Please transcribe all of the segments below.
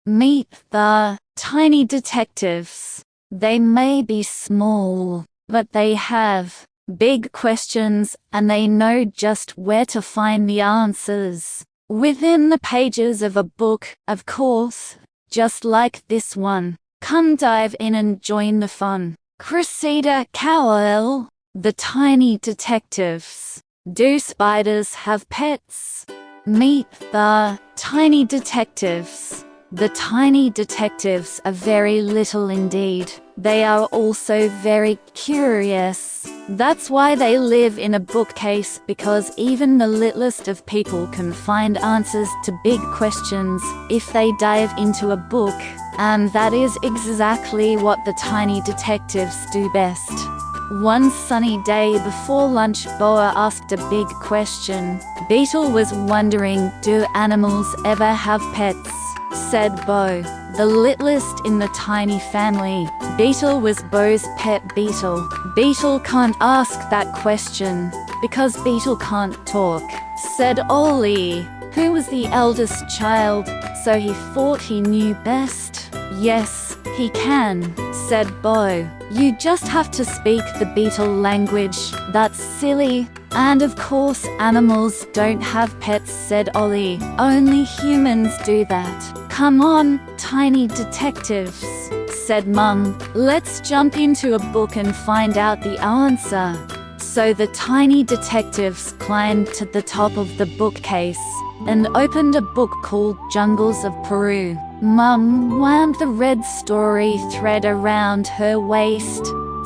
Meet the tiny detectives. They may be small, but they have big questions and they know just where to find the answers. Within the pages of a book, of course, just like this one. Come dive in and join the fun. Cressida Cowell, the tiny detectives. Do spiders have pets? Meet the tiny detectives. The tiny detectives are very little indeed. They are also very curious. That's why they live in a bookcase, because even the littlest of people can find answers to big questions if they dive into a book. And that is exactly what the tiny detectives do best. One sunny day before lunch, Boa asked a big question. Beetle was wondering, do animals ever have pets? Said Bo, the littlest in the tiny family. Beetle was Bo's pet beetle. Beetle can't ask that question, because Beetle can't talk. Said Ollie, who was the eldest child, so he thought he knew best. Yes, he can, said Bo. You just have to speak the beetle language. That's silly. And of course animals don't have pets, said Ollie. Only humans do that. Come on, tiny detectives, said Mum. Let's jump into a book and find out the answer. So the tiny detectives climbed to the top of the bookcase and opened a book called Jungles of Peru. Mum wound the red story thread around her waist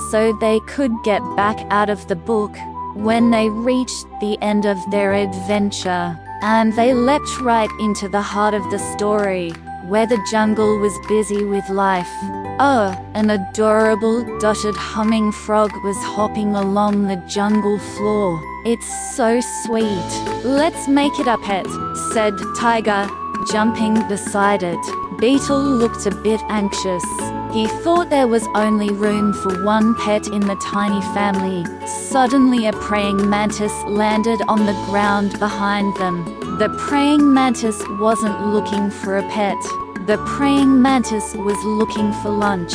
so they could get back out of the book when they reached the end of their adventure. And they leapt right into the heart of the story, where the jungle was busy with life. Oh, an adorable dotted humming frog was hopping along the jungle floor. It's so sweet. Let's make it a pet, said Tiger, jumping beside it. Beetle looked a bit anxious. He thought there was only room for one pet in the tiny family. Suddenly a praying mantis landed on the ground behind them. The praying mantis wasn't looking for a pet. The praying mantis was looking for lunch.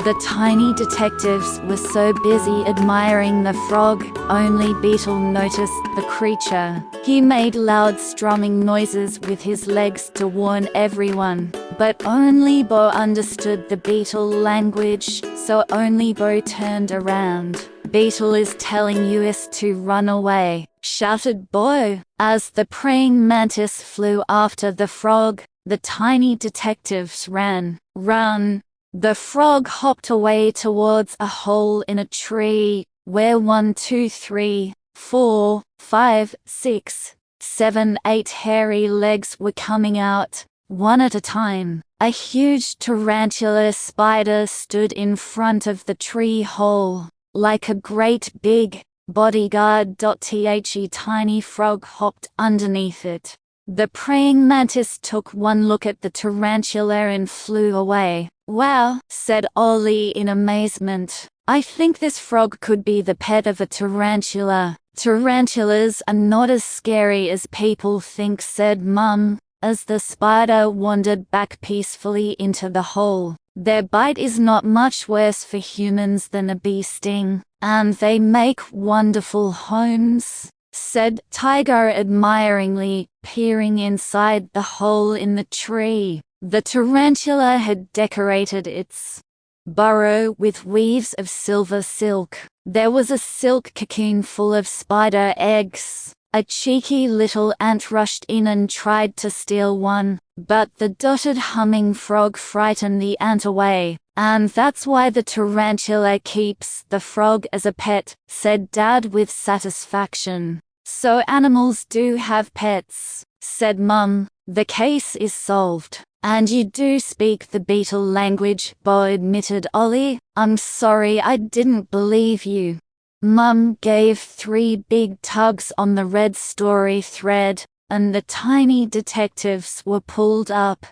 The tiny detectives were so busy admiring the frog, only Beetle noticed the creature. He made loud strumming noises with his legs to warn everyone, but only Bo understood the beetle language, so only Bo turned around. Beetle is telling us to run away, shouted Bo. As the praying mantis flew after the frog, the tiny detectives ran. Run! The frog hopped away towards a hole in a tree, where 1, 2, 3, 4, 5, 6, 7, 8 hairy legs were coming out, one at a time. A huge tarantula spider stood in front of the tree hole, like a great big bodyguard. The tiny frog hopped underneath it. The praying mantis took one look at the tarantula and flew away. Wow, said Ollie in amazement. I think this frog could be the pet of a tarantula. Tarantulas are not as scary as people think, said Mum, as the spider wandered back peacefully into the hole. Their bite is not much worse for humans than a bee sting, and they make wonderful homes, said Tiger admiringly, peering inside the hole in the tree. The tarantula had decorated its burrow with weaves of silver silk. There was a silk cocoon full of spider eggs. A cheeky little ant rushed in and tried to steal one, but the dotted humming frog frightened the ant away. And that's why the tarantula keeps the frog as a pet, said Dad with satisfaction. So animals do have pets, said Mum. The case is solved. And you do speak the beetle language, Bo admitted Ollie. I'm sorry I didn't believe you. Mum gave 3 big tugs on the red story thread, and the tiny detectives were pulled up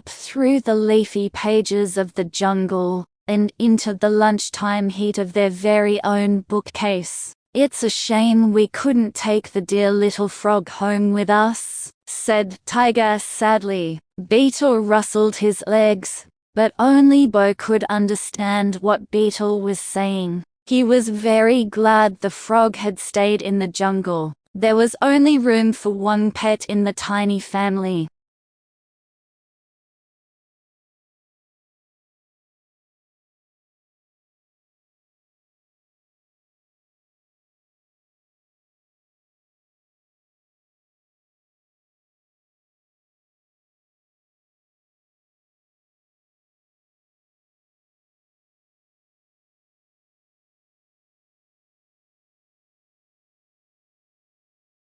through the leafy pages of the jungle, and into the lunchtime heat of their very own bookcase. It's a shame we couldn't take the dear little frog home with us, said Tiger sadly. Beetle rustled his legs, but only Bo could understand what Beetle was saying. He was very glad the frog had stayed in the jungle. There was only room for one pet in the tiny family.